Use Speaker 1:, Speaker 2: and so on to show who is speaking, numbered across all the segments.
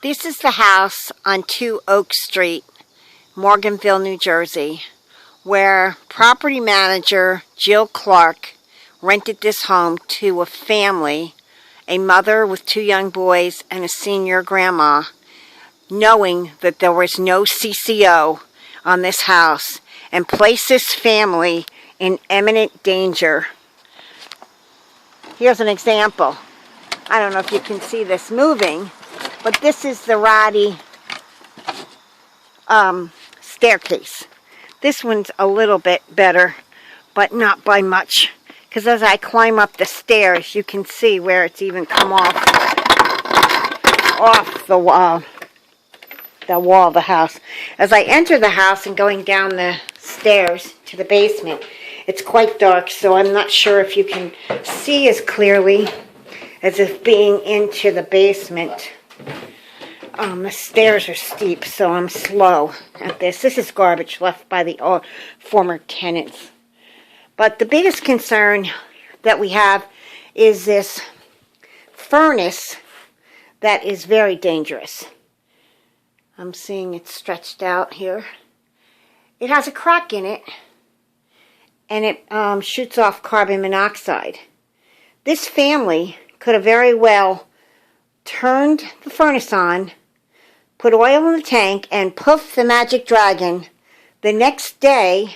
Speaker 1: This is the house on 2 Oak Street, Morganville, New Jersey, where property manager Jill Clark rented this home to a family, a mother with 2 young boys and a senior grandma, knowing that there was no CCO on this house, and placed this family in imminent danger. Here's an example. I don't know if you can see this moving, but this is the ratty staircase. This one's a little bit better, but not by much. Because as I climb up the stairs, you can see where it's even come off the wall of the house. As I enter the house and going down the stairs to the basement, it's quite dark, so I'm not sure if you can see as clearly as if being into the basement. The stairs are steep, so I'm slow at this. This is garbage left by the former tenants. But the biggest concern that we have is this furnace that is very dangerous. I'm seeing it stretched out here. It has a crack in it, and it shoots off carbon monoxide. This family could have very well turned the furnace on, put oil in the tank, and poof, the magic dragon. The next day,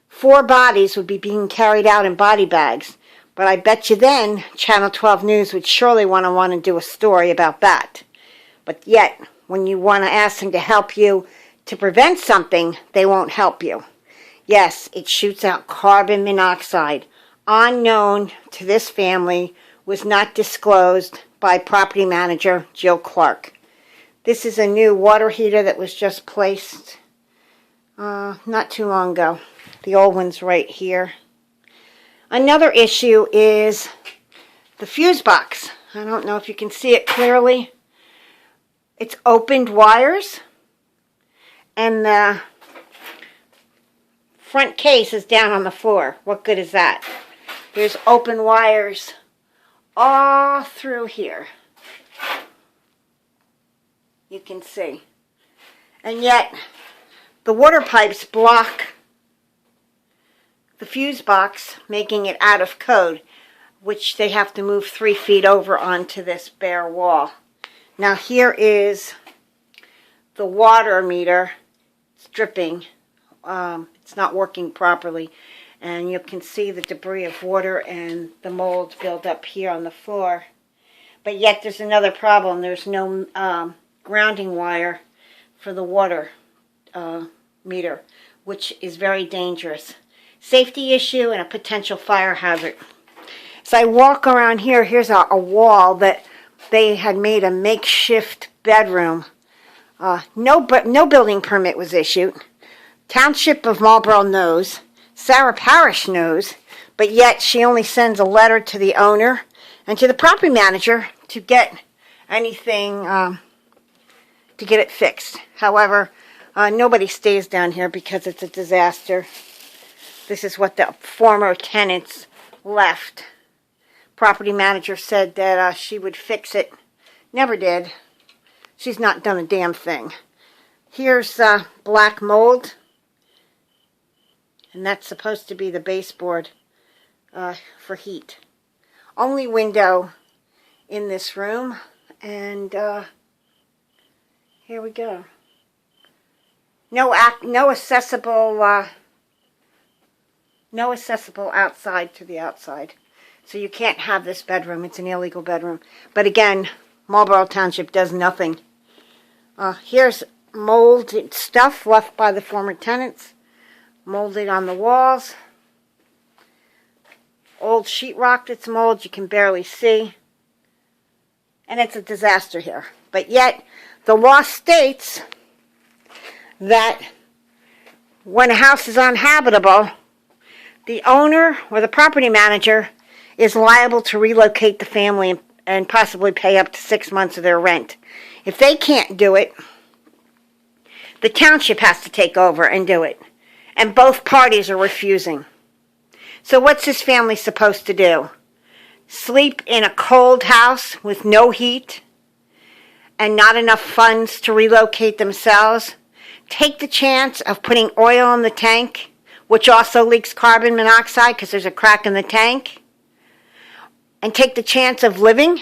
Speaker 1: 4 bodies would be being carried out in body bags. But I bet you then, Channel 12 News would surely want to do a story about that. But yet, when you want to ask them to help you to prevent something, they won't help you. Yes, it shoots out carbon monoxide. Unknown to this family, was not disclosed by property manager Jill Clark. This is a new water heater that was just placed not too long ago. The old one's right here. Another issue is the fuse box. I don't know if you can see it clearly. It's opened wires, and the front case is down on the floor. What good is that? There's open wires all through here. You can see. And yet, the water pipes block the fuse box, making it out of code, which they have to move 3 feet over onto this bare wall. Now here is the water meter. It's dripping. It's not working properly. And you can see the debris of water and the mold build up here on the floor. But yet there's another problem. There's no grounding wire for the water meter, which is very dangerous. Safety issue and a potential fire hazard. So I walk around here. Here's a wall that they had made a makeshift bedroom. No building permit was issued. Township of Marlboro knows. Sarah Parish knows. But yet she only sends a letter to the owner and to the property manager to get anything, to get it fixed. However, nobody stays down here because it's a disaster. This is what the former tenants left. Property manager said that she would fix it. Never did. She's not done a damn thing. Here's black mold. And that's supposed to be the baseboard for heat. Only window in this room. And here we go. No accessible outside to the outside. So you can't have this bedroom. It's an illegal bedroom. But again, Marlboro Township does nothing. Here's molded stuff left by the former tenants. Molded on the walls. Old sheetrock that's molded. You can barely see. And it's a disaster here. But yet, the law states that when a house is uninhabitable, the owner or the property manager is liable to relocate the family and possibly pay up to 6 months of their rent. If they can't do it, the township has to take over and do it. And both parties are refusing. So what's this family supposed to do? Sleep in a cold house with no heat and not enough funds to relocate themselves, take the chance of putting oil in the tank, which also leaks carbon monoxide because there's a crack in the tank, and take the chance of living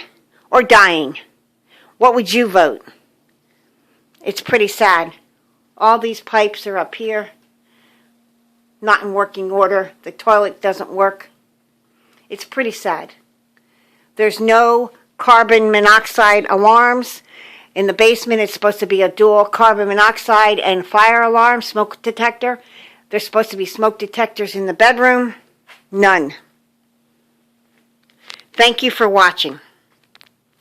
Speaker 1: or dying. What would you vote? It's pretty sad. All these pipes are up here, not in working order. The toilet doesn't work. It's pretty sad. There's no carbon monoxide alarms. In the basement, it's supposed to be a dual carbon monoxide and fire alarm, smoke detector. There's supposed to be smoke detectors in the bedroom. None. Thank you for watching.